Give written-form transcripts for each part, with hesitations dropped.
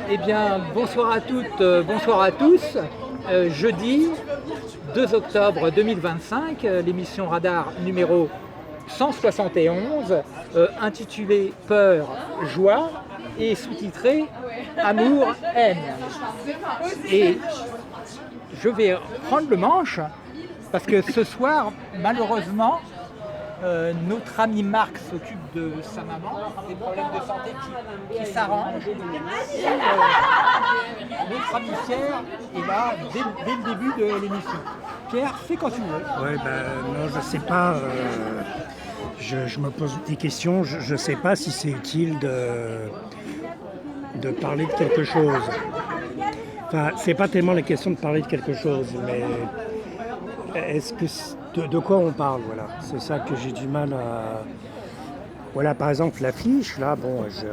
Eh bien, bonsoir à toutes, bonsoir à tous. Jeudi 2 octobre 2025, l'émission Radar numéro 171, intitulée Peur, joie et sous-titrée Amour, haine. Et je vais prendre le manche parce que ce soir, malheureusement, notre ami Marc s'occupe de sa maman, des problèmes de santé qui s'arrangent. Notre ami Pierre est là dès le début de l'émission. Pierre, fais quand tu veux. Ouais, non, je sais pas. Je me pose des questions. Je ne sais pas si c'est utile de parler de quelque chose. Enfin, c'est pas tellement la question de parler de quelque chose, mais est-ce que de quoi on parle, voilà. C'est ça que j'ai du mal à. Voilà, par exemple, l'affiche, là, bon, j'ai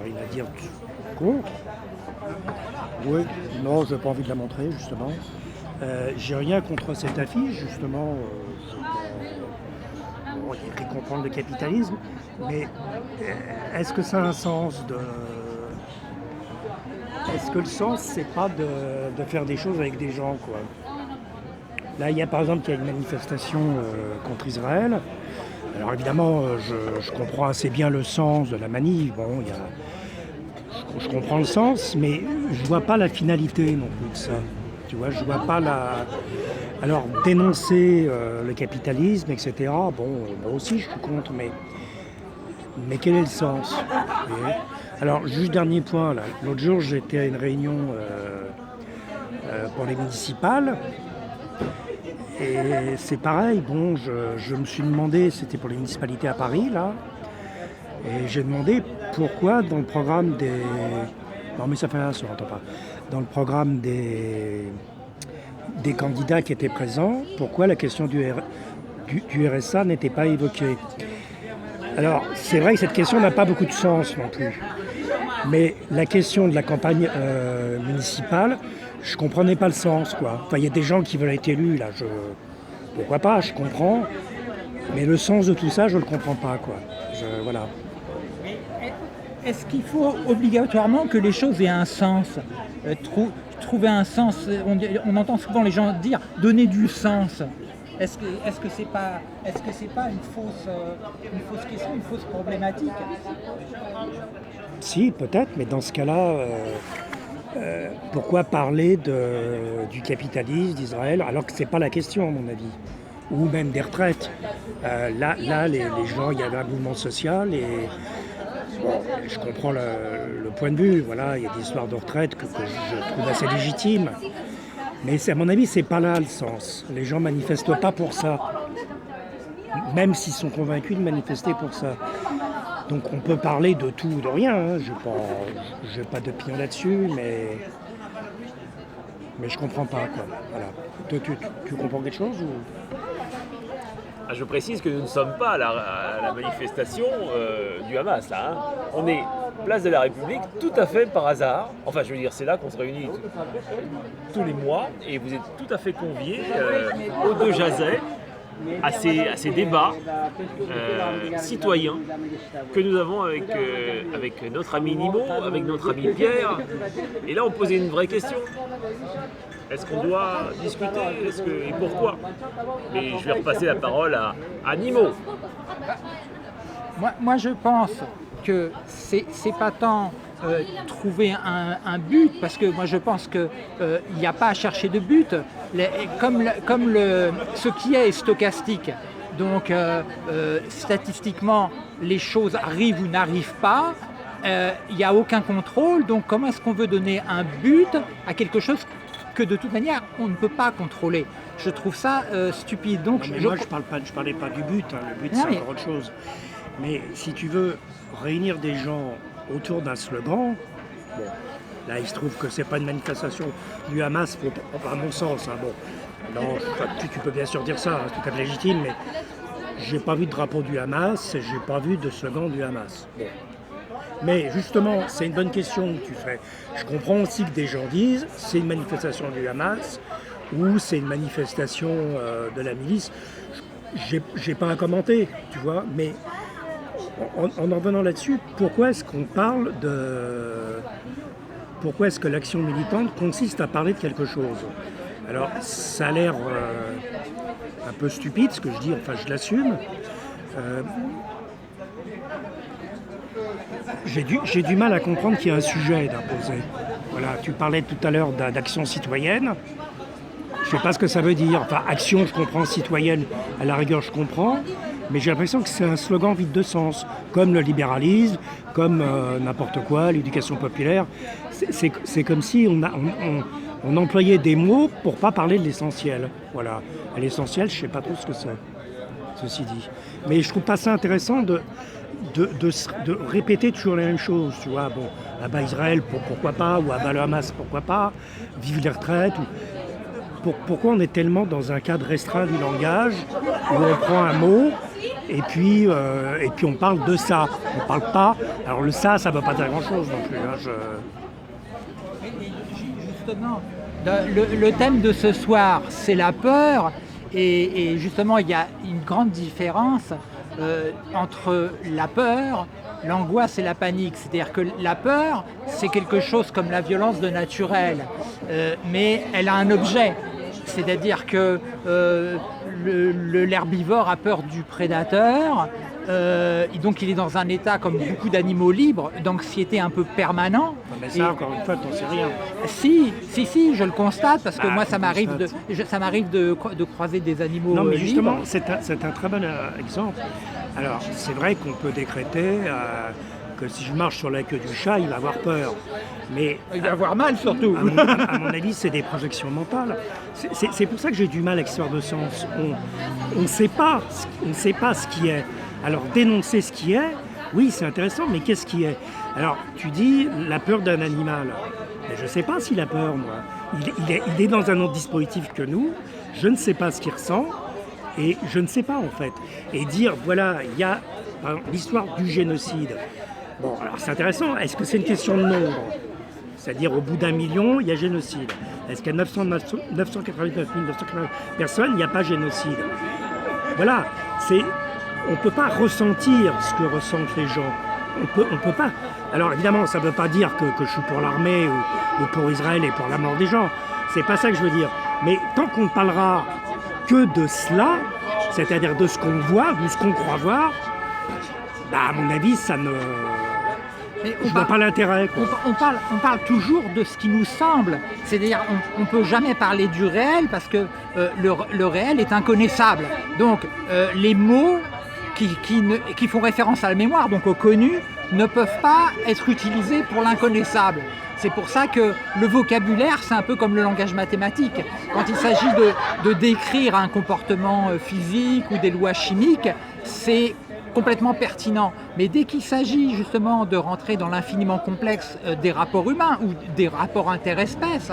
rien à dire contre. Oui, non, je n'ai pas envie de la montrer, justement. J'ai rien contre cette affiche, justement. Bon, il faut comprendre le capitalisme, mais est-ce que ça a un sens de. Est-ce que le sens, c'est pas de faire des choses avec des gens, quoi. Là, il y a par exemple une manifestation contre Israël. Alors évidemment, je comprends assez bien le sens de la manif. Bon, je comprends le sens, mais je vois pas la finalité non plus de ça. Tu vois, je vois pas la. Alors dénoncer le capitalisme, etc. Bon, moi aussi, je suis contre, mais quel est le sens? Alors, juste dernier point, là. L'autre jour, j'étais à une réunion pour les municipales. Et c'est pareil, bon, je me suis demandé, c'était pour les municipalités à Paris, là, et j'ai demandé pourquoi dans le programme des... Non, mais ça fait rien, ça n'entend pas. Dans le programme des candidats qui étaient présents, pourquoi la question du RSA n'était pas évoquée. Alors, c'est vrai que cette question n'a pas beaucoup de sens non plus. Mais la question de la campagne municipale, je ne comprenais pas le sens, quoi. Enfin, il y a des gens qui veulent être élus, là, pourquoi pas, je comprends. Mais le sens de tout ça, je ne le comprends pas, quoi. Voilà. Est-ce qu'il faut obligatoirement que les choses aient un sens, trouver un sens? On entend souvent les gens dire donner du sens. Est-ce que c'est pas une fausse question, une fausse problématique? Si, peut-être, mais dans ce cas-là, pourquoi parler du capitalisme d'Israël alors que c'est pas la question, à mon avis, ou même des retraites. Là, les gens, il y avait un mouvement social et bon, je comprends le point de vue. Voilà, il y a des histoires de retraite que je trouve assez légitimes. Mais à mon avis, c'est pas là le sens. Les gens manifestent pas pour ça. Même s'ils sont convaincus de manifester pour ça. Donc on peut parler de tout ou de rien. Hein. Je n'ai pas d'opinion là-dessus, mais je comprends pas, quoi. Voilà. Toi, tu comprends quelque chose ou... Je précise que nous ne sommes pas à la manifestation du Hamas, là. Hein. On est place de la République tout à fait par hasard. Enfin, je veux dire, c'est là qu'on se réunit tous les mois et vous êtes tout à fait conviés aux deux Jazets à ces débats citoyens que nous avons avec notre ami Nimo, avec notre ami Pierre. Et là, on posait une vraie question. Est-ce qu'on doit discuter? Et pourquoi? Mais je vais repasser la parole à Nimo. Moi, je pense que c'est pas tant trouver un but, parce que moi je pense qu'il n'y a pas à chercher de but. Ce qui est stochastique. Donc statistiquement, les choses arrivent ou n'arrivent pas. Il n'y a aucun contrôle. Donc comment est-ce qu'on veut donner un but à quelque chose que de toute manière on ne peut pas contrôler? Je trouve ça stupide. Donc moi je parlais pas du but. Hein. Le but c'est encore autre chose. Mais si tu veux réunir des gens autour d'un slogan, bon, là il se trouve que c'est pas une manifestation du Hamas, à mon sens. Hein, bon, non, tu peux bien sûr dire ça, hein, c'est tout à fait légitime, mais j'ai pas vu de drapeau du Hamas, j'ai pas vu de slogan du Hamas. Bon. Mais justement, c'est une bonne question que tu fais. Je comprends aussi que des gens disent c'est une manifestation du Hamas ou c'est une manifestation de la milice. J'ai pas à commenter, tu vois, mais en revenant là-dessus, pourquoi est-ce qu'on parle pourquoi est-ce que l'action militante consiste à parler de quelque chose. Alors, ça a l'air un peu stupide ce que je dis, enfin je l'assume. J'ai du mal à comprendre qu'il y a un sujet d'imposer. Voilà, tu parlais tout à l'heure d'action citoyenne. Je ne sais pas ce que ça veut dire. Enfin, action, je comprends, citoyenne, à la rigueur, je comprends. Mais j'ai l'impression que c'est un slogan vide de sens, comme le libéralisme, comme n'importe quoi, l'éducation populaire. C'est comme si on employait des mots pour ne pas parler de l'essentiel. Voilà. Et l'essentiel, je ne sais pas trop ce que c'est, ceci dit. Mais je trouve pas ça intéressant de répéter toujours les mêmes choses. Tu vois, bon, à bas Israël, pourquoi pas, ou à bas le Hamas, pourquoi pas, vive les retraites. Pourquoi on est tellement dans un cadre restreint du langage, où on prend un mot, et puis on parle de ça. On ne parle pas. Alors le ça ne veut pas dire grand-chose non plus. Hein, Justement, le thème de ce soir, c'est la peur. Et justement, il y a une grande différence entre la peur, l'angoisse et la panique. C'est-à-dire que la peur, c'est quelque chose comme la violence de naturel, mais elle a un objet. C'est-à-dire que l'herbivore a peur du prédateur, et donc il est dans un état, comme beaucoup d'animaux libres, d'anxiété un peu permanent. Mais ça, encore une fois, t'en sais rien. Si, je le constate, parce que moi, ça m'arrive de croiser des animaux non, mais justement, libres. c'est un très bon exemple. Alors, c'est vrai qu'on peut décréter que si je marche sur la queue du chat, il va avoir peur. Mais il va avoir mal, surtout. À mon avis, c'est des projections mentales. C'est pour ça que j'ai du mal avec l'histoire de sens. On ne sait pas ce qui est. Alors, dénoncer ce qui est, oui, c'est intéressant, mais qu'est-ce qui est? Alors, tu dis la peur d'un animal. Mais je ne sais pas s'il a peur, moi. Il est dans un autre dispositif que nous. Je ne sais pas ce qu'il ressent. Et je ne sais pas, en fait. Et dire, voilà, il y a l'histoire du génocide. Bon, alors c'est intéressant. Est-ce que c'est une question de nombre? C'est-à-dire, au bout d'1 million, il y a génocide. Est-ce qu'à 989 980 personnes, il n'y a pas génocide? Voilà, on ne peut pas ressentir ce que ressentent les gens. On peut pas. Alors évidemment, ça ne veut pas dire que je suis pour l'armée ou pour Israël et pour la mort des gens. C'est pas ça que je veux dire. Mais tant qu'on ne parlera que de cela, c'est-à-dire de ce qu'on voit, de ce qu'on croit voir, à mon avis, ça ne... Je vois pas l'intérêt. On parle toujours de ce qui nous semble. C'est-à-dire, on ne peut jamais parler du réel parce que le réel est inconnaissable. Donc, les mots qui font référence à la mémoire, donc au connu, ne peuvent pas être utilisés pour l'inconnaissable. C'est pour ça que le vocabulaire, c'est un peu comme le langage mathématique. Quand il s'agit de décrire un comportement physique ou des lois chimiques, c'est complètement pertinent. Mais dès qu'il s'agit justement de rentrer dans l'infiniment complexe des rapports humains ou des rapports interespèces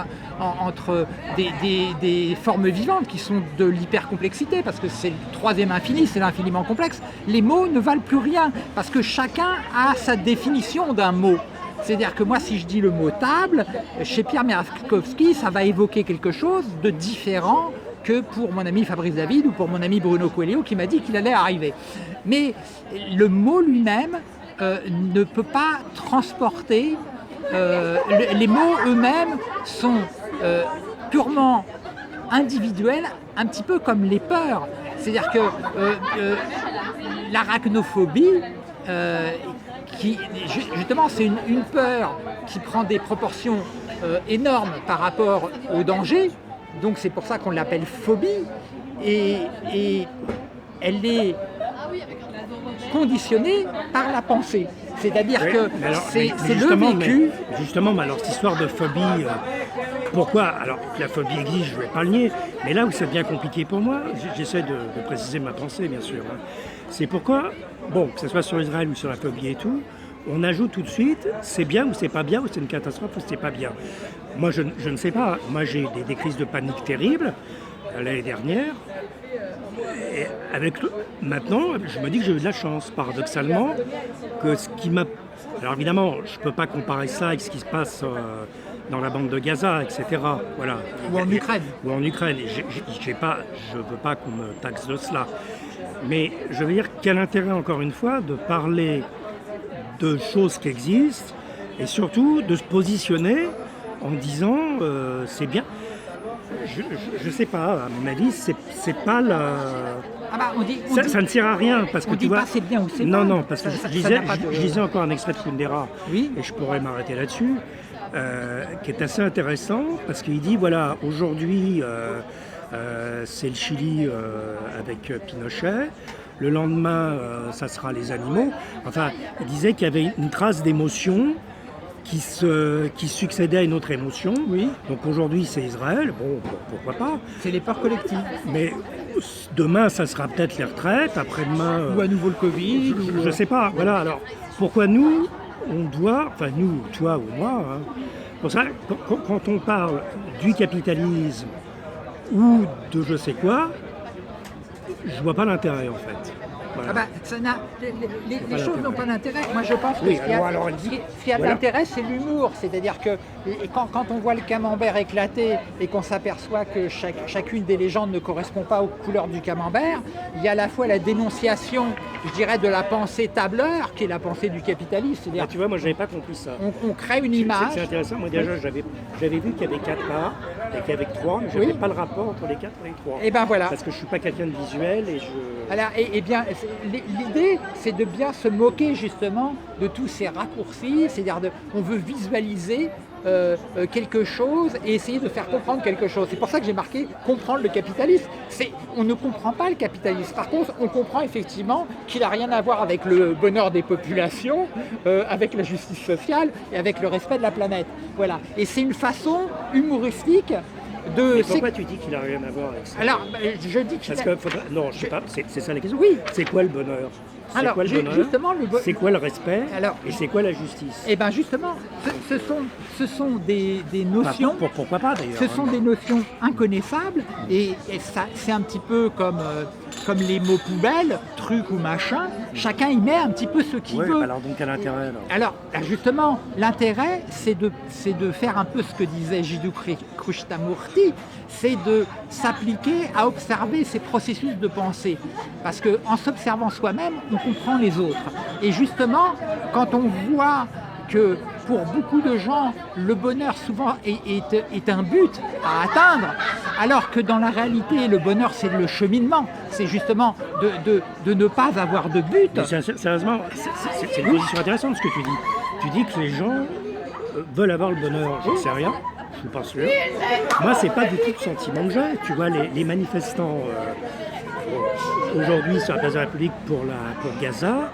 entre des formes vivantes qui sont de l'hypercomplexité, parce que c'est le troisième infini, c'est l'infiniment complexe, les mots ne valent plus rien parce que chacun a sa définition d'un mot. C'est-à-dire que moi, si je dis le mot table, chez Pierre Merezkowski, ça va évoquer quelque chose de différent que pour mon ami Fabrice David ou pour mon ami Bruno Coelho qui m'a dit qu'il allait arriver. Mais le mot lui-même ne peut pas transporter. Les mots eux-mêmes sont purement individuels, un petit peu comme les peurs. C'est-à-dire que l'arachnophobie, qui justement c'est une peur qui prend des proportions énormes par rapport au danger, donc c'est pour ça qu'on l'appelle phobie, et elle est conditionnée par la pensée. C'est-à-dire que c'est le vécu. Justement, alors cette histoire de phobie, pourquoi? Alors la phobie existe, je ne vais pas le nier, mais là où ça devient compliqué pour moi, j'essaie de préciser ma pensée bien sûr, hein, c'est pourquoi, bon, que ce soit sur Israël ou sur la phobie et tout, on ajoute tout de suite, c'est bien ou c'est pas bien, ou c'est une catastrophe ou c'est pas bien. Moi je ne sais pas, moi j'ai des crises de panique terribles l'année dernière, et maintenant je me dis que j'ai eu de la chance, paradoxalement, que ce qui m'a... Alors évidemment, je ne peux pas comparer ça avec ce qui se passe dans la bande de Gaza, etc. Voilà. Ou en Ukraine. Ou en Ukraine. Je ne veux pas qu'on me taxe de cela. Mais je veux dire, quel intérêt, encore une fois, de parler de choses qui existent Et surtout de se positionner en disant c'est bien. Je sais pas, à mon avis, c'est pas la. Ah bah, Ça ne sert à rien parce que on tu dit vois. pas c'est bien ou c'est Non, mal. non, parce que Ça je n'a pas de- lisais encore un extrait de Kundera Oui. et je pourrais m'arrêter là-dessus, qui est assez intéressant parce qu'il dit voilà, aujourd'hui c'est le Chili avec Pinochet. Le lendemain, ça sera les animaux. Enfin, il disait qu'il y avait une trace d'émotion qui succédait à une autre émotion. Oui. Donc aujourd'hui, c'est Israël. Bon, pourquoi pas. C'est les peurs collectives. Mais demain, ça sera peut-être les retraites. Après-demain, Ou à nouveau le Covid. je ne sais pas. Voilà. Alors, pourquoi nous, on doit, enfin nous, toi ou moi, hein, pour ça, quand on parle du capitalisme ou de je sais quoi, je vois pas l'intérêt en fait. Voilà. Ah bah, les choses n'ont pas d'intérêt. Moi, je pense que Oui, ce qui a de voilà. l'intérêt, c'est l'humour. C'est-à-dire que quand on voit le camembert éclater et qu'on s'aperçoit que chacune des légendes ne correspond pas aux couleurs du camembert, il y a à la fois la dénonciation, je dirais, de la pensée tableur, qui est la pensée du capitalisme. Ah, C'est-à-dire tu vois, moi, j'avais pas compris ça. on crée une image. C'est intéressant. Moi, déjà, j'avais vu qu'il y avait 4 parts et qu'il y avait 3, mais je n'avais Oui. pas le rapport entre les 4 et les 3. Et ben voilà. Parce que je suis pas quelqu'un de visuel et je. Alors, et bien, l'idée, c'est de bien se moquer justement de tous ces raccourcis, c'est-à-dire on veut visualiser quelque chose et essayer de faire comprendre quelque chose. C'est pour ça que j'ai marqué comprendre le capitalisme. On ne comprend pas le capitalisme. Par contre, on comprend effectivement qu'il n'a rien à voir avec le bonheur des populations, avec la justice sociale et avec le respect de la planète. Voilà. Et c'est une façon humoristique de. Mais pourquoi tu dis qu'il n'a rien à voir avec ça? Alors, je dis que Parce que non, je sais pas. C'est ça la question. Oui. C'est quoi le bonheur? C'est Alors, quoi le bonheur? justement, C'est quoi le respect? Alors, et c'est quoi la justice? Eh bien justement, ce sont des notions, Pourquoi pas d'ailleurs? ce sont des notions inconnaissables et ça, c'est un petit peu comme les mots poubelles, truc ou machin, chacun y met un petit peu ce qu'il Ouais, veut. alors donc quel intérêt Alors justement, l'intérêt, c'est de faire un peu ce que disait Jiddu Krishnamurti, c'est de s'appliquer à observer ces processus de pensée. Parce qu'en s'observant soi-même, on comprend les autres. Et justement, quand on voit que pour beaucoup de gens, le bonheur souvent est un but à atteindre, alors que dans la réalité, le bonheur, c'est le cheminement. C'est justement de ne pas avoir de but. Mais sérieusement, c'est une position intéressante ce que tu dis. Tu dis que les gens veulent avoir le bonheur, j'en sais rien, je suis pas sûr. Moi, c'est pas du tout le sentiment que j'ai. Tu vois, les manifestants aujourd'hui sur la place de la République pour Gaza,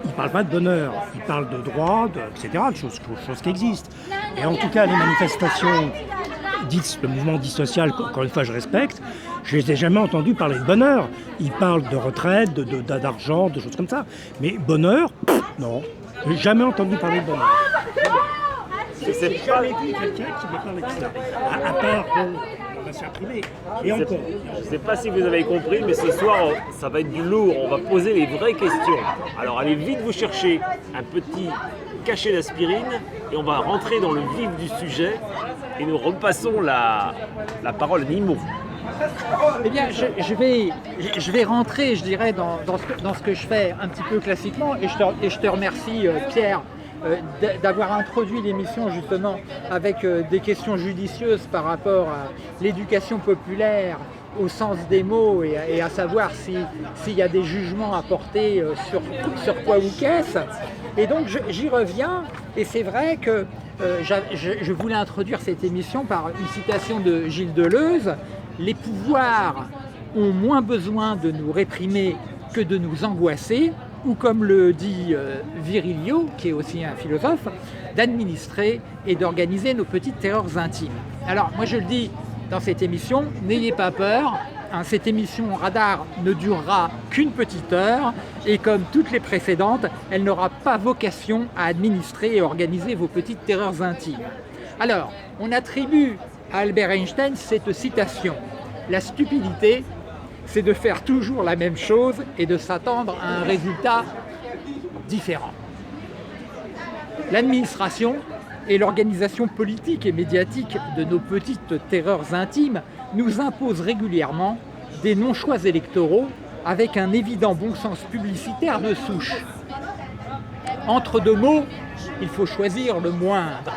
ils ne parlent pas de bonheur, ils parlent de droits, etc., de choses qui existent. Et en tout cas, les manifestations dites, le mouvement dit social, encore une fois, je respecte, je ne les ai jamais entendus parler de bonheur. Ils parlent de retraite, d'argent, de choses comme ça. Mais bonheur, non. Je n'ai jamais entendu parler de bonheur. Je n'ai jamais vu quelqu'un qui me parlait de ça. À part dans ma sphère privée. Et encore. Je ne sais pas si vous avez compris, mais ce soir, ça va être du lourd. On va poser les vraies questions. Alors allez vite vous chercher un petit cachet d'aspirine et on va rentrer dans le vif du sujet et nous repassons la parole à Nimo. Eh bien, je vais rentrer, je dirais, dans ce que je fais un petit peu classiquement, et je te remercie, Pierre, d'avoir introduit l'émission justement avec des questions judicieuses par rapport à l'éducation populaire au sens des mots et à savoir s'il y a des jugements à porter sur quoi ou qu'est-ce. Et donc j'y reviens, et c'est vrai que je voulais introduire cette émission par une citation de Gilles Deleuze. Les pouvoirs ont moins besoin de nous réprimer que de nous angoisser, ou comme le dit Virilio, qui est aussi un philosophe, d'administrer et d'organiser nos petites terreurs intimes. Alors moi je le dis dans cette émission, n'ayez pas peur, hein, cette émission Radar ne durera qu'une petite heure, et comme toutes les précédentes, elle n'aura pas vocation à administrer et organiser vos petites terreurs intimes. Alors, on attribue à Albert Einstein cette citation: la stupidité, c'est de faire toujours la même chose et de s'attendre à un résultat différent. L'administration et l'organisation politique et médiatique de nos petites terreurs intimes nous imposent régulièrement des non-choix électoraux avec un évident bon sens publicitaire de souche. Entre deux mots, il faut choisir le moindre.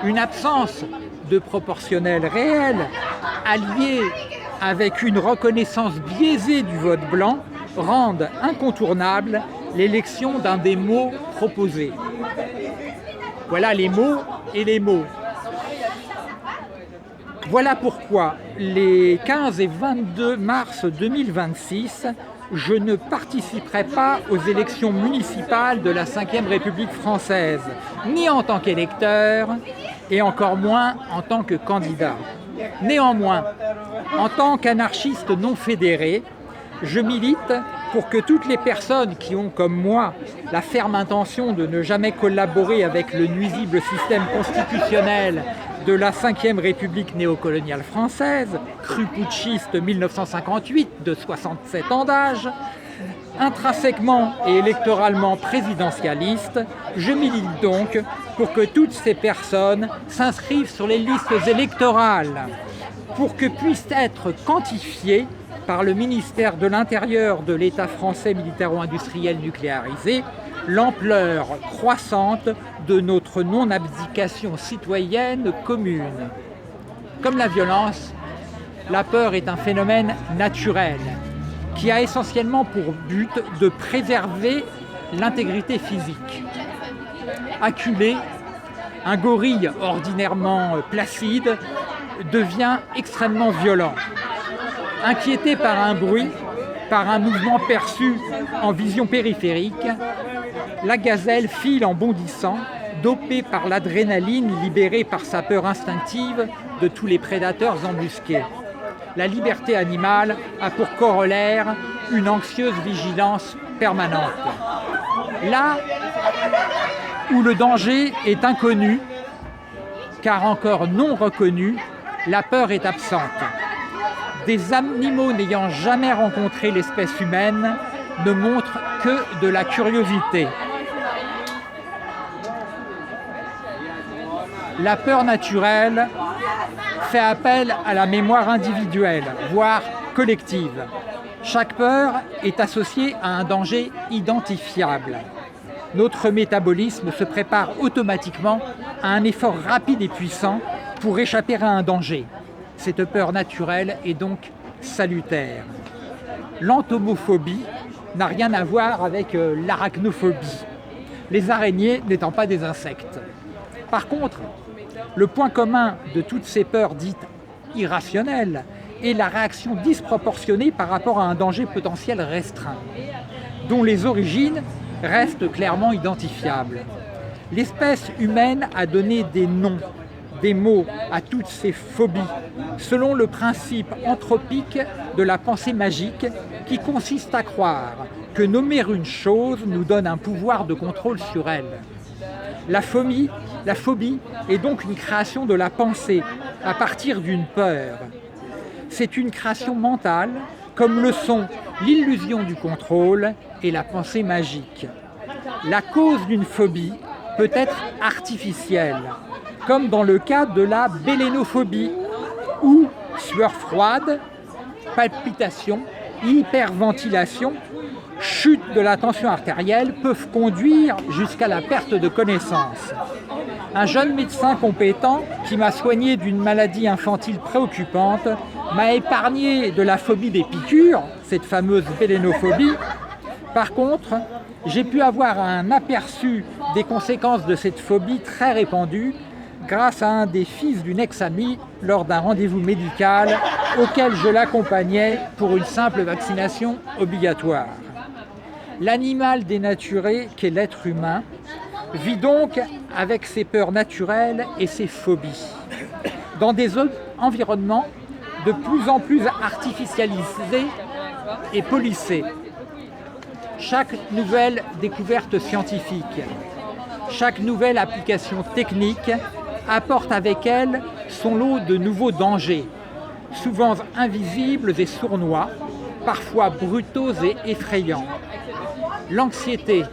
Une absence de proportionnel réel, alliée avec une reconnaissance biaisée du vote blanc, rendent incontournable l'élection d'un des mots proposés. Voilà les mots et les mots. Voilà pourquoi, les 15 et 22 mars 2026, je ne participerai pas aux élections municipales de la Ve République française, ni en tant qu'électeur, et encore moins en tant que candidat. Néanmoins, en tant qu'anarchiste non fédéré, je milite pour que toutes les personnes qui ont, comme moi, la ferme intention de ne jamais collaborer avec le nuisible système constitutionnel de la Ve République néocoloniale française, cru putschiste 1958 de 67 ans d'âge, intrinsèquement et électoralement présidentialiste, je milite donc pour que toutes ces personnes s'inscrivent sur les listes électorales, pour que puissent être quantifiées par le ministère de l'Intérieur de l'État français militaro-industriel nucléarisé l'ampleur croissante de notre non-abdication citoyenne commune. Comme la violence, la peur est un phénomène naturel qui a essentiellement pour but de préserver l'intégrité physique. Acculé, un gorille ordinairement placide devient extrêmement violent. Inquiété par un bruit, par un mouvement perçu en vision périphérique, la gazelle file en bondissant, dopée par l'adrénaline libérée par sa peur instinctive de tous les prédateurs embusqués. La liberté animale a pour corollaire une anxieuse vigilance permanente. Là où le danger est inconnu, car encore non reconnu, la peur est absente. Des animaux n'ayant jamais rencontré l'espèce humaine ne montrent que de la curiosité. La peur naturelle fait appel à la mémoire individuelle, voire collective. Chaque peur est associée à un danger identifiable. Notre métabolisme se prépare automatiquement à un effort rapide et puissant pour échapper à un danger. Cette peur naturelle est donc salutaire. L'entomophobie n'a rien à voir avec l'arachnophobie, les araignées n'étant pas des insectes. Par contre, le point commun de toutes ces peurs dites irrationnelles est la réaction disproportionnée par rapport à un danger potentiel restreint, dont les origines restent clairement identifiables. L'espèce humaine a donné des noms, des mots à toutes ces phobies, selon le principe anthropique de la pensée magique qui consiste à croire que nommer une chose nous donne un pouvoir de contrôle sur elle. La phobie est donc une création de la pensée à partir d'une peur. C'est une création mentale, comme le sont l'illusion du contrôle et la pensée magique. La cause d'une phobie peut être artificielle, comme dans le cas de la bélénophobie, où sueur froide, palpitations, hyperventilation, chute de la tension artérielle peuvent conduire jusqu'à la perte de connaissance. Un jeune médecin compétent qui m'a soigné d'une maladie infantile préoccupante m'a épargné de la phobie des piqûres, cette fameuse bélénophobie. Par contre, j'ai pu avoir un aperçu des conséquences de cette phobie très répandue grâce à un des fils d'une ex-amie lors d'un rendez-vous médical auquel je l'accompagnais pour une simple vaccination obligatoire. L'animal dénaturé qu'est l'être humain vit donc avec ses peurs naturelles et ses phobies, dans des environnements de plus en plus artificialisés et policés. Chaque nouvelle découverte scientifique, chaque nouvelle application technique apporte avec elle son lot de nouveaux dangers, souvent invisibles et sournois, parfois brutaux et effrayants. L'anxiété,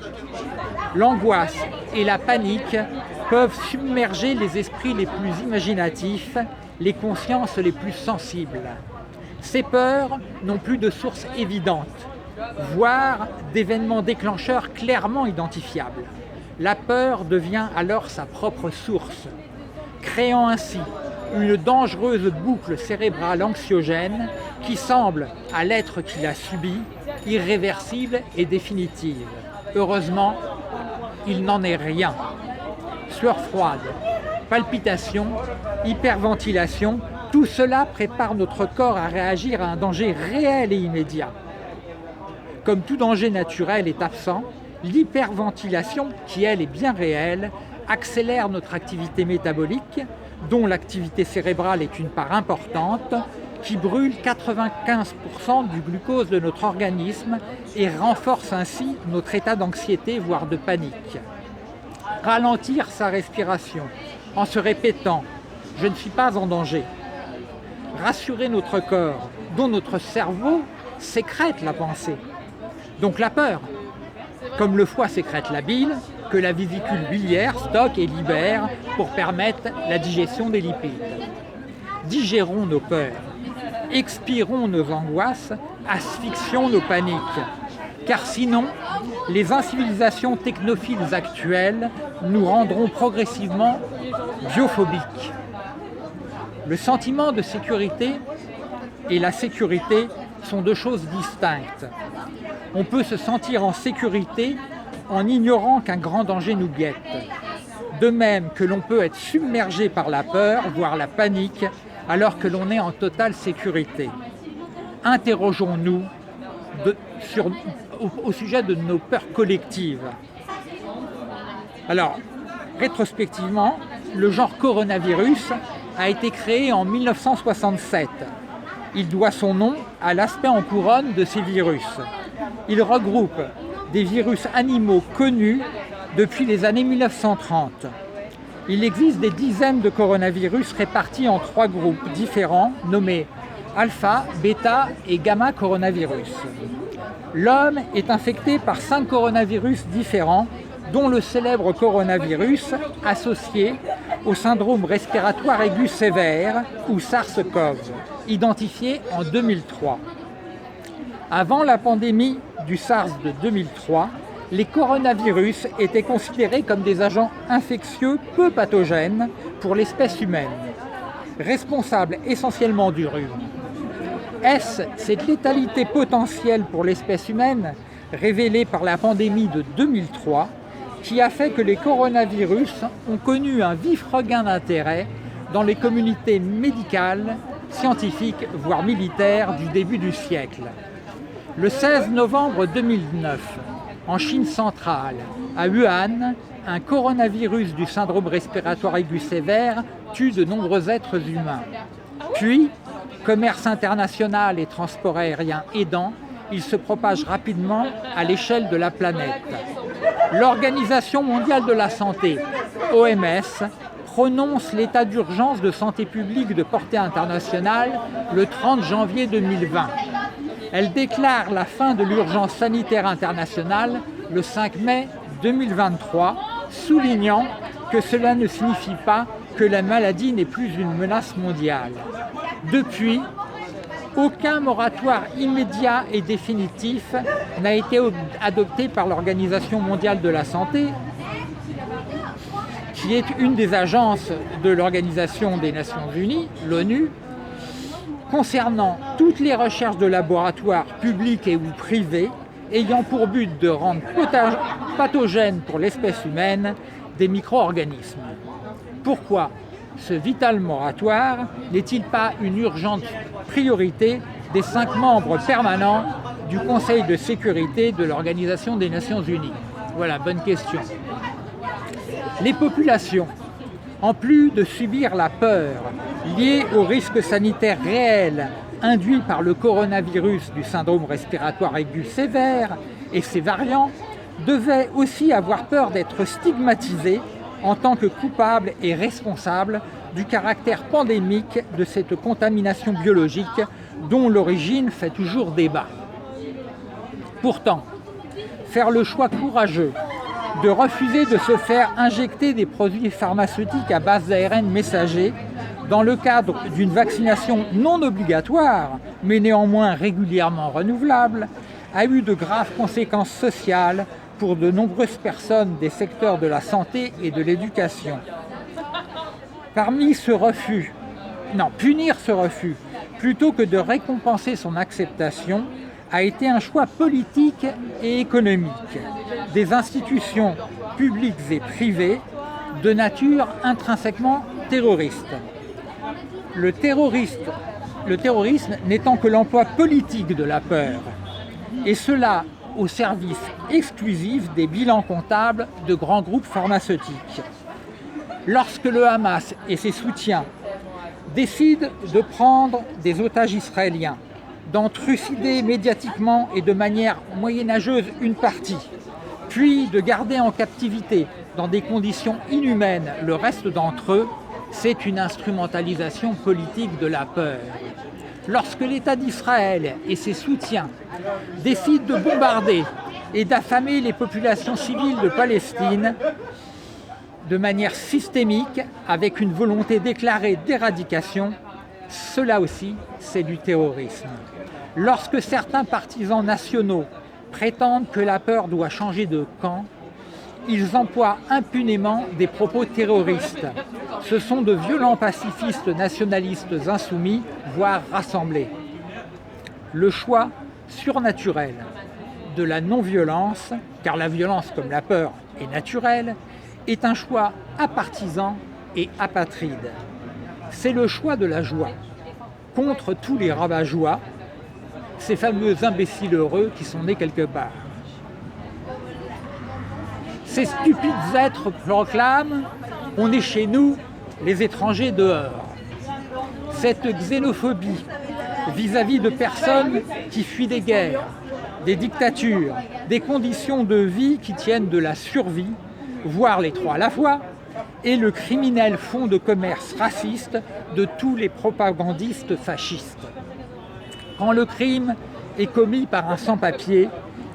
l'angoisse et la panique peuvent submerger les esprits les plus imaginatifs, les consciences les plus sensibles. Ces peurs n'ont plus de source évidente, voire d'événements déclencheurs clairement identifiables. La peur devient alors sa propre source, créant ainsi une dangereuse boucle cérébrale anxiogène qui semble, à l'être qui l'a subie, irréversible et définitive. Heureusement, il n'en est rien. Sueur froide, palpitations, hyperventilation, tout cela prépare notre corps à réagir à un danger réel et immédiat. Comme tout danger naturel est absent, l'hyperventilation, qui elle est bien réelle, accélère notre activité métabolique, dont l'activité cérébrale est une part importante, qui brûle 95% du glucose de notre organisme et renforce ainsi notre état d'anxiété, voire de panique. Ralentir sa respiration en se répétant « je ne suis pas en danger ». Rassurer notre corps, dont notre cerveau sécrète la pensée. Donc la peur, comme le foie sécrète la bile, que la vésicule biliaire stocke et libère pour permettre la digestion des lipides. Digérons nos peurs, expirons nos angoisses, asphyxions nos paniques. Car sinon, les incivilisations technophiles actuelles nous rendront progressivement biophobiques. Le sentiment de sécurité et la sécurité sont deux choses distinctes. On peut se sentir en sécurité en ignorant qu'un grand danger nous guette. De même que l'on peut être submergé par la peur, voire la panique, alors que l'on est en totale sécurité. Interrogeons-nous au sujet de nos peurs collectives. Alors, rétrospectivement, le genre coronavirus a été créé en 1967. Il doit son nom à l'aspect en couronne de ces virus. Il regroupe des virus animaux connus depuis les années 1930. Il existe des dizaines de coronavirus répartis en 3 groupes différents nommés alpha, bêta et gamma coronavirus. L'homme est infecté par 5 coronavirus différents, dont le célèbre coronavirus associé au syndrome respiratoire aigu sévère ou SARS-CoV, identifié en 2003. Avant la pandémie du SARS de 2003, les coronavirus étaient considérés comme des agents infectieux peu pathogènes pour l'espèce humaine, responsables essentiellement du rhume. Est-ce cette létalité potentielle pour l'espèce humaine, révélée par la pandémie de 2003, qui a fait que les coronavirus ont connu un vif regain d'intérêt dans les communautés médicales, scientifiques, voire militaires du début du siècle. Le 16 novembre 2009, en Chine centrale, à Wuhan, un coronavirus du syndrome respiratoire aigu sévère tue de nombreux êtres humains. Puis, commerce international et transport aérien aidant, il se propage rapidement à l'échelle de la planète. L'Organisation mondiale de la santé, OMS, prononce l'état d'urgence de santé publique de portée internationale le 30 janvier 2020. Elle déclare la fin de l'urgence sanitaire internationale le 5 mai 2023, soulignant que cela ne signifie pas que la maladie n'est plus une menace mondiale. Depuis, aucun moratoire immédiat et définitif n'a été adopté par l'Organisation mondiale de la santé, qui est une des agences de l'Organisation des Nations Unies, l'ONU, concernant toutes les recherches de laboratoires publics et ou privés ayant pour but de rendre pathogènes pour l'espèce humaine des micro-organismes. Pourquoi ce vital moratoire n'est-il pas une urgente priorité des 5 membres permanents du Conseil de sécurité de l'Organisation des Nations Unies? Voilà, bonne question. Les populations, en plus de subir la peur liée aux risques sanitaires réels induits par le coronavirus du syndrome respiratoire aigu sévère et ses variants, devaient aussi avoir peur d'être stigmatisées en tant que coupables et responsables du caractère pandémique de cette contamination biologique dont l'origine fait toujours débat. Pourtant, faire le choix courageux de refuser de se faire injecter des produits pharmaceutiques à base d'ARN messager dans le cadre d'une vaccination non obligatoire, mais néanmoins régulièrement renouvelable, a eu de graves conséquences sociales pour de nombreuses personnes des secteurs de la santé et de l'éducation. Punir ce refus, plutôt que de récompenser son acceptation, a été un choix politique et économique des institutions publiques et privées de nature intrinsèquement terroriste. Le terrorisme n'étant que l'emploi politique de la peur, et cela au service exclusif des bilans comptables de grands groupes pharmaceutiques. Lorsque le Hamas et ses soutiens décident de prendre des otages israéliens, d'en trucider médiatiquement et de manière moyenâgeuse une partie, puis de garder en captivité dans des conditions inhumaines le reste d'entre eux, c'est une instrumentalisation politique de la peur. Lorsque l'État d'Israël et ses soutiens décident de bombarder et d'affamer les populations civiles de Palestine de manière systémique, avec une volonté déclarée d'éradication, cela aussi, c'est du terrorisme. Lorsque certains partisans nationaux prétendent que la peur doit changer de camp, ils emploient impunément des propos terroristes. Ce sont de violents pacifistes nationalistes insoumis, voire rassemblés. Le choix surnaturel de la non-violence, car la violence comme la peur est naturelle, est un choix apartisan et apatride. C'est le choix de la joie, contre tous les rabat-joie, ces fameux imbéciles heureux qui sont nés quelque part. Ces stupides êtres proclament « on est chez nous, les étrangers dehors ». Cette xénophobie vis-à-vis de personnes qui fuient des guerres, des dictatures, des conditions de vie qui tiennent de la survie, voire les trois à la fois, est le criminel fonds de commerce raciste de tous les propagandistes fascistes. Quand le crime est commis par un sans-papier,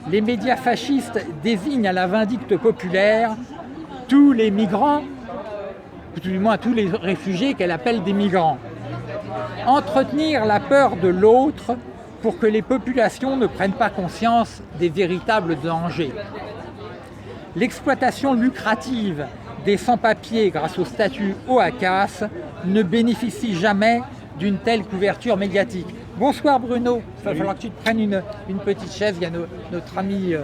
les médias fascistes désignent à la vindicte populaire tous les migrants, ou du moins tous les réfugiés qu'elle appelle des migrants. Entretenir la peur de l'autre pour que les populations ne prennent pas conscience des véritables dangers. L'exploitation lucrative des sans-papiers grâce au statut OACAS ne bénéficie jamais d'une telle couverture médiatique. Bonsoir Bruno, il va falloir que tu te prennes une petite chaise, il y a notre ami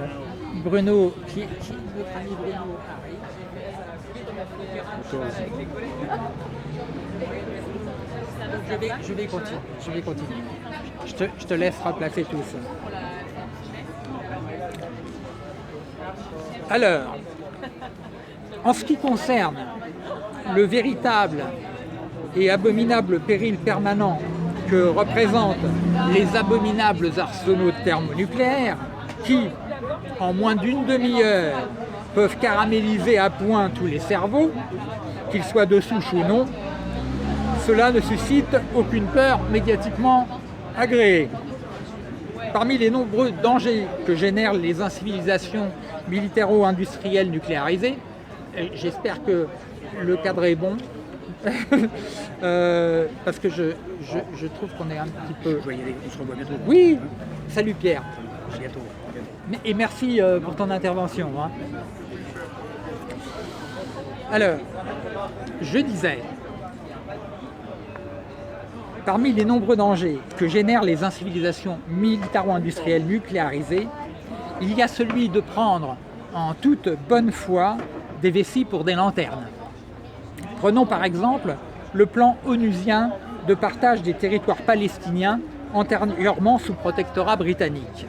Bruno qui notre ami Bruno arrive. Je vais continuer. Je te laisse remplacer tout ça. Alors, en ce qui concerne le véritable et abominable péril permanent que représentent les abominables arsenaux thermonucléaires qui, en moins d'une demi-heure, peuvent caraméliser à point tous les cerveaux, qu'ils soient de souche ou non, cela ne suscite aucune peur médiatiquement agréée. Parmi les nombreux dangers que génèrent les incivilisations militaro-industrielles nucléarisées, j'espère que le cadre est bon, parce que je trouve qu'on est un petit peu... Je vais y aller, on se revoit bientôt. Oui, salut Pierre. À bientôt. Et merci pour ton intervention. Hein. Alors, je disais, parmi les nombreux dangers que génèrent les incivilisations militaro-industrielles nucléarisées, il y a celui de prendre en toute bonne foi des vessies pour des lanternes. Prenons par exemple le plan onusien de partage des territoires palestiniens antérieurement sous protectorat britannique.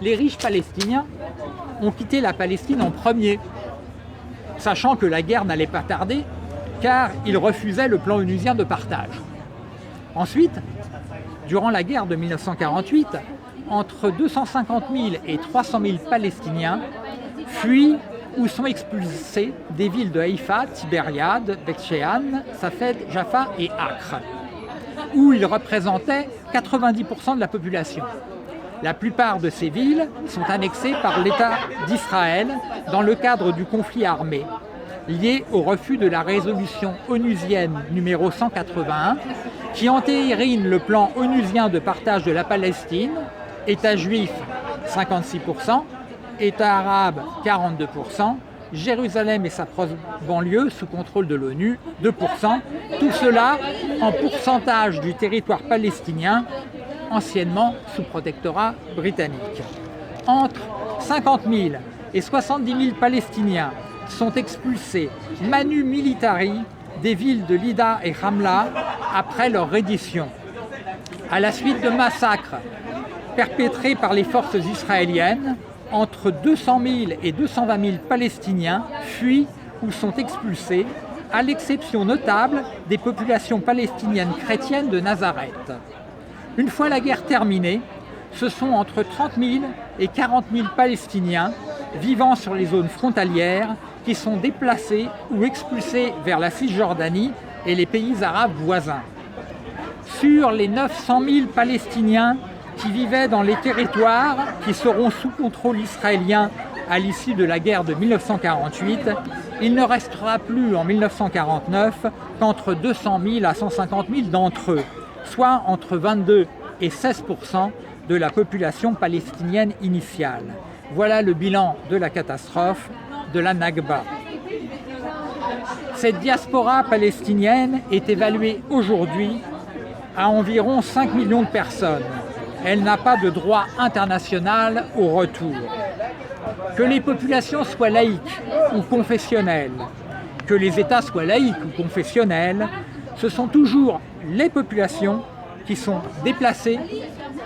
Les riches palestiniens ont quitté la Palestine en premier, sachant que la guerre n'allait pas tarder, car ils refusaient le plan onusien de partage. Ensuite, durant la guerre de 1948, entre 250 000 et 300 000 Palestiniens fuient ou sont expulsés des villes de Haïfa, Tibériade, Beth-Shean, Safed, Jaffa et Acre, où ils représentaient 90% de la population. La plupart de ces villes sont annexées par l'État d'Israël dans le cadre du conflit armé, lié au refus de la résolution onusienne numéro 181, qui entérine le plan onusien de partage de la Palestine, État juif 56%, État arabe 42%, Jérusalem et sa proche banlieue sous contrôle de l'ONU 2%, tout cela en pourcentage du territoire palestinien, anciennement sous protectorat britannique. Entre 50 000 et 70 000 Palestiniens sont expulsés manu militari des villes de Lida et Ramla après leur reddition. À la suite de massacres perpétrés par les forces israéliennes, entre 200 000 et 220 000 Palestiniens fuient ou sont expulsés, à l'exception notable des populations palestiniennes chrétiennes de Nazareth. Une fois la guerre terminée, ce sont entre 30 000 et 40 000 Palestiniens vivant sur les zones frontalières qui sont déplacés ou expulsés vers la Cisjordanie et les pays arabes voisins. Sur les 900 000 Palestiniens qui vivaient dans les territoires qui seront sous contrôle israélien à l'issue de la guerre de 1948, il ne restera plus en 1949 qu'entre 200 000 à 150 000 d'entre eux, soit entre 22 et 16% de la population palestinienne initiale. Voilà le bilan de la catastrophe de la Nakba. Cette diaspora palestinienne est évaluée aujourd'hui à environ 5 millions de personnes. Elle n'a pas de droit international au retour. Que les populations soient laïques ou confessionnelles, que les États soient laïques ou confessionnels, ce sont toujours les populations qui sont déplacées,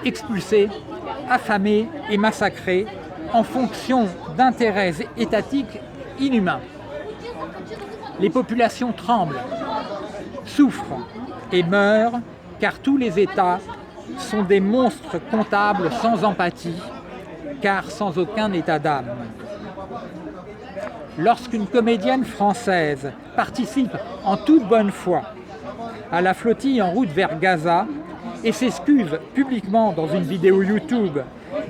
expulsées, affamées et massacrées en fonction d'intérêts étatiques inhumains. Les populations tremblent, souffrent et meurent car tous les États sont des monstres comptables sans empathie, car sans aucun état d'âme. Lorsqu'une comédienne française participe en toute bonne foi à la flottille en route vers Gaza et s'excuse publiquement dans une vidéo YouTube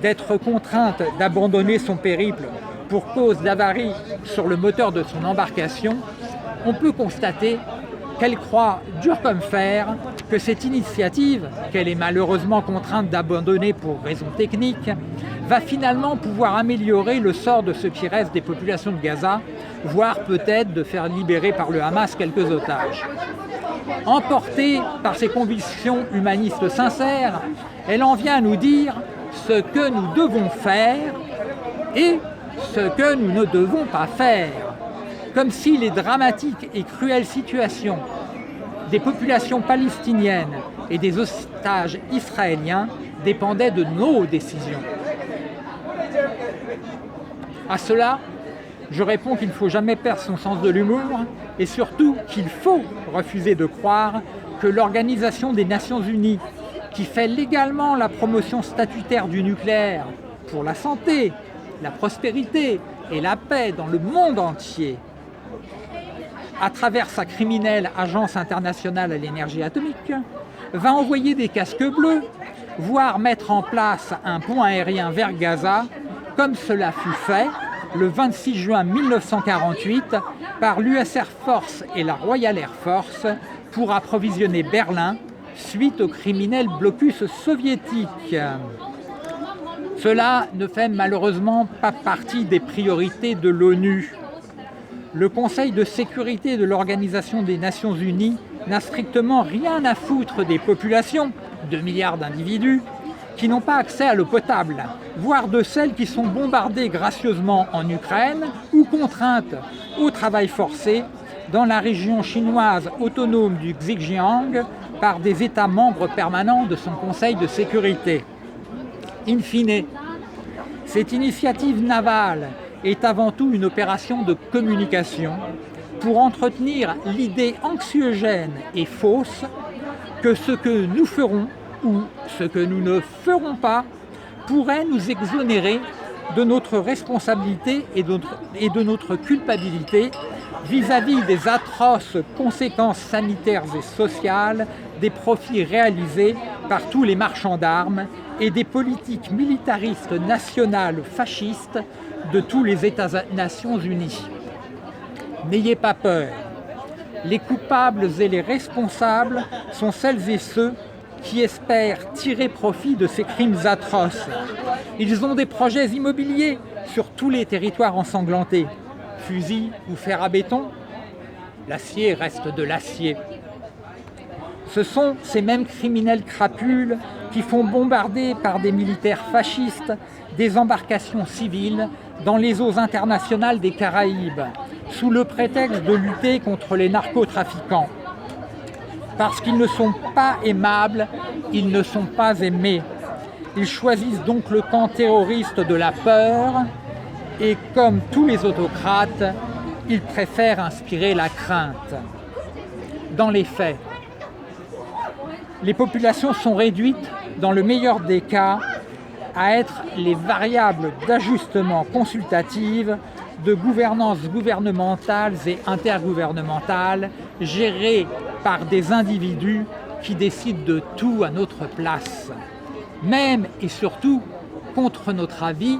d'être contrainte d'abandonner son périple pour cause d'avarie sur le moteur de son embarcation, on peut constater qu'elle croit dur comme fer que cette initiative, qu'elle est malheureusement contrainte d'abandonner pour raisons techniques, va finalement pouvoir améliorer le sort de ce qui reste des populations de Gaza, voire peut-être de faire libérer par le Hamas quelques otages. Emportée par ses convictions humanistes sincères, elle en vient à nous dire ce que nous devons faire et ce que nous ne devons pas faire. Comme si les dramatiques et cruelles situations des populations palestiniennes et des otages israéliens dépendaient de nos décisions. À cela, je réponds qu'il ne faut jamais perdre son sens de l'humour et surtout qu'il faut refuser de croire que l'Organisation des Nations Unies, qui fait légalement la promotion statutaire du nucléaire pour la santé, la prospérité et la paix dans le monde entier, à travers sa criminelle Agence internationale à l'énergie atomique, va envoyer des casques bleus, voire mettre en place un pont aérien vers Gaza, comme cela fut fait le 26 juin 1948 par l'US Air Force et la Royal Air Force pour approvisionner Berlin suite au criminel blocus soviétique. Cela ne fait malheureusement pas partie des priorités de l'ONU. Le Conseil de sécurité de l'Organisation des Nations Unies n'a strictement rien à foutre des populations, 2 milliards d'individus, qui n'ont pas accès à l'eau potable, voire de celles qui sont bombardées gracieusement en Ukraine ou contraintes au travail forcé dans la région chinoise autonome du Xinjiang par des États membres permanents de son Conseil de sécurité. In fine, cette initiative navale est avant tout une opération de communication pour entretenir l'idée anxiogène et fausse que ce que nous ferons ou ce que nous ne ferons pas pourrait nous exonérer de notre responsabilité et de notre culpabilité vis-à-vis des atroces conséquences sanitaires et sociales des profits réalisés par tous les marchands d'armes et des politiques militaristes nationales fascistes de tous les États-Nations Unis. N'ayez pas peur. Les coupables et les responsables sont celles et ceux qui espèrent tirer profit de ces crimes atroces. Ils ont des projets immobiliers sur tous les territoires ensanglantés. Fusil ou fer à béton, l'acier reste de l'acier. Ce sont ces mêmes criminels crapules qui font bombarder par des militaires fascistes des embarcations civiles dans les eaux internationales des Caraïbes, sous le prétexte de lutter contre les narcotrafiquants. Parce qu'ils ne sont pas aimables, ils ne sont pas aimés. Ils choisissent donc le camp terroriste de la peur et, comme tous les autocrates, ils préfèrent inspirer la crainte. Dans les faits, les populations sont réduites, dans le meilleur des cas, à être les variables d'ajustement consultatives de gouvernances gouvernementales et intergouvernementales gérées par des individus qui décident de tout à notre place. Même et surtout contre notre avis,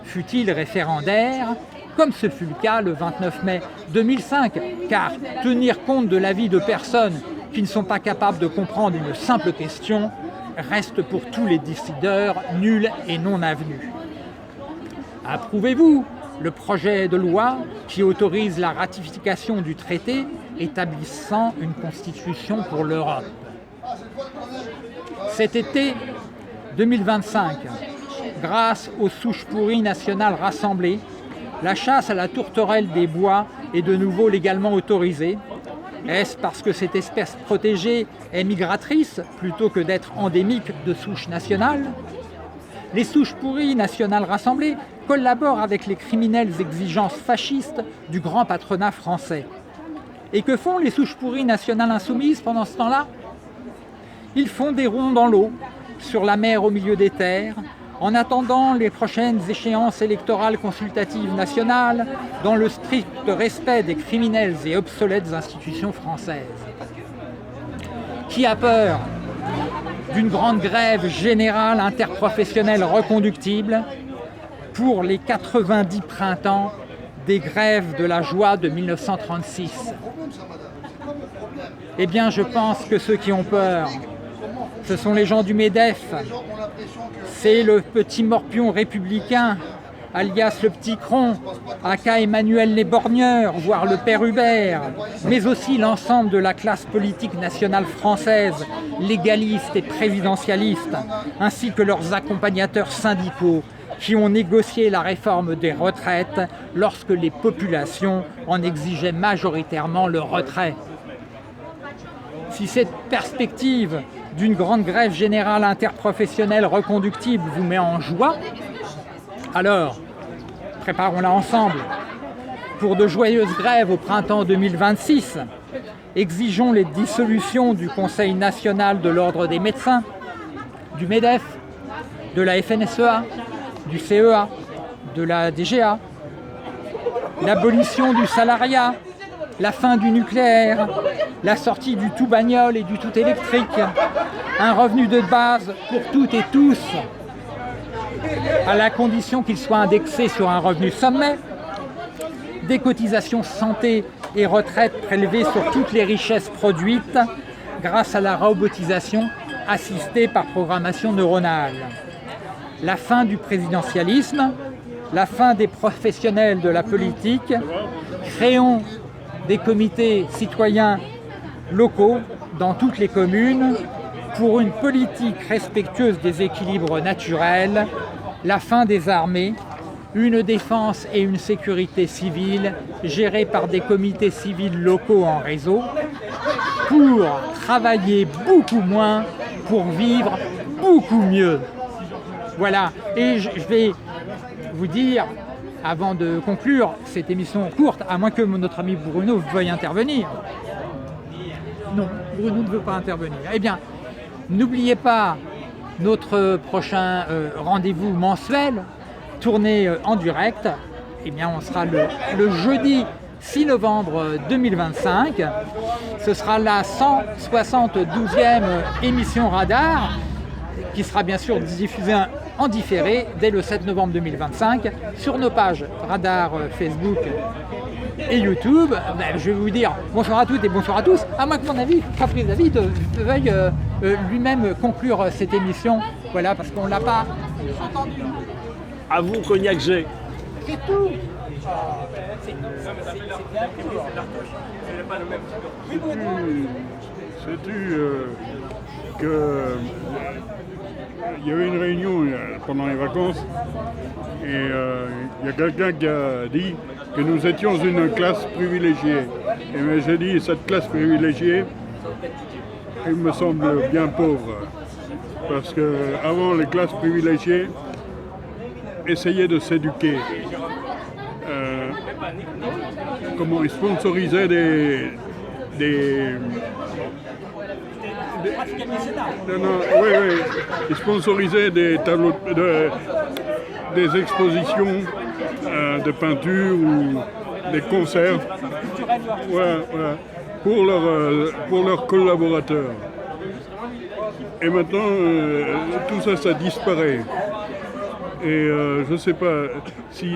fut-il référendaire, comme ce fut le cas le 29 mai 2005, car tenir compte de l'avis de personnes qui ne sont pas capables de comprendre une simple question reste pour tous les décideurs nul et non avenu. Approuvez-vous le projet de loi qui autorise la ratification du traité établissant une constitution pour l'Europe? Cet été 2025, grâce aux souches pourries nationales rassemblées, la chasse à la tourterelle des bois est de nouveau légalement autorisée. Est-ce parce que cette espèce protégée est migratrice plutôt que d'être endémique de souches nationales? Les souches pourries nationales rassemblées collaborent avec les criminelles exigences fascistes du grand patronat français. Et que font les souches pourries nationales insoumises pendant ce temps-là? Ils font des ronds dans l'eau, sur la mer au milieu des terres, en attendant les prochaines échéances électorales consultatives nationales, dans le strict respect des criminelles et obsolètes institutions françaises. Qui a peur d'une grande grève générale interprofessionnelle reconductible pour les 90 printemps des grèves de la joie de 1936? Eh bien, je pense que ceux qui ont peur, ce sont les gens du MEDEF. C'est le petit morpion républicain, alias le petit cron, aka Emmanuel Les Borgneurs, voire le père Hubert, mais aussi l'ensemble de la classe politique nationale française, légaliste et présidentialiste, ainsi que leurs accompagnateurs syndicaux, qui ont négocié la réforme des retraites lorsque les populations en exigeaient majoritairement le retrait. Si cette perspective d'une grande grève générale interprofessionnelle reconductible vous met en joie, alors préparons-la ensemble pour de joyeuses grèves au printemps 2026. Exigeons les dissolutions du Conseil national de l'ordre des médecins, du MEDEF, de la FNSEA, du CEA, de la DGA, l'abolition du salariat, la fin du nucléaire, la sortie du tout bagnole et du tout électrique, un revenu de base pour toutes et tous, à la condition qu'il soit indexé sur un revenu sommet, des cotisations santé et retraite prélevées sur toutes les richesses produites grâce à la robotisation assistée par programmation neuronale, la fin du présidentialisme, la fin des professionnels de la politique, créons des comités citoyens locaux dans toutes les communes pour une politique respectueuse des équilibres naturels, la fin des armées, une défense et une sécurité civile gérées par des comités civils locaux en réseau, pour travailler beaucoup moins, pour vivre beaucoup mieux. Voilà, et je vais vous dire, avant de conclure cette émission courte, à moins que notre ami Bruno veuille intervenir. Non, Bruno ne veut pas intervenir. Eh bien, n'oubliez pas notre prochain rendez-vous mensuel, tourné en direct. Eh bien, on sera le jeudi 6 novembre 2025. Ce sera la 172e émission Radar, qui sera bien sûr diffusée en différé dès le 7 novembre 2025 sur nos pages Radar Facebook et YouTube. Je vais vous dire bonsoir à toutes et bonsoir à tous, à moins que mon ami Fabrice David veuille lui-même conclure cette émission. Voilà, parce qu'on ne l'a pas entendu. À vous, Cognac G. C'est tout. Sais-tu que il y avait une réunion pendant les vacances et il y a quelqu'un qui a dit que nous étions une classe privilégiée. Et mais j'ai dit, cette classe privilégiée, il me semble bien pauvre. Parce que avant, les classes privilégiées essayaient de s'éduquer. Comment ils sponsorisaient oui. Ils sponsorisaient des tableaux, des expositions de peinture ou des concerts, pour leurs collaborateurs. Et maintenant, tout ça, ça disparaît. Et je ne sais pas, si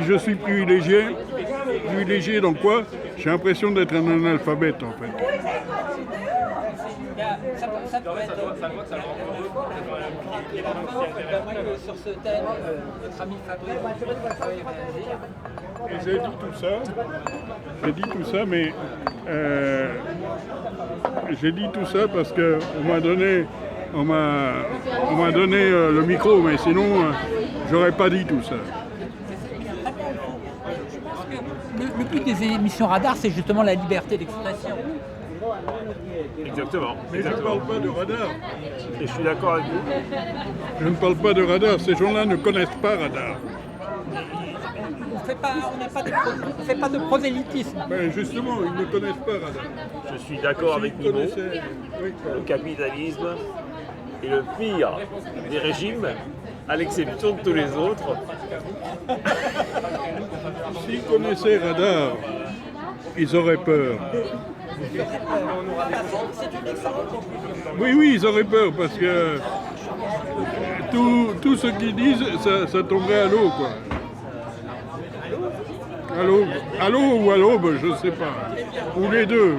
je suis privilégié dans quoi? J'ai l'impression d'être un analphabète en fait. Ça peut être sur ce thème, notre ami Fabrice peut réagir. Et j'ai dit tout ça, mais j'ai dit tout ça parce qu'on m'a donné le micro, mais sinon j'aurais pas dit tout ça. Le but des émissions radar, c'est justement la liberté d'expression. Exactement. Mais je ne parle pas de radar. Et je suis d'accord avec vous. Je ne parle pas de radar. Ces gens-là ne connaissent pas radar. On ne fait pas de prosélytisme. Ben justement, ils ne connaissent pas radar. Je suis d'accord avec S'ils Nimo. connaissaient- oui, Le capitalisme est le pire des régimes, à l'exception de tous les autres. S'ils connaissaient radar, ils auraient peur. Oui, ils auraient peur parce que tout ce qu'ils disent, ça tomberait à l'eau, quoi. À l'eau ou à l'aube, je ne sais pas. Ou les deux.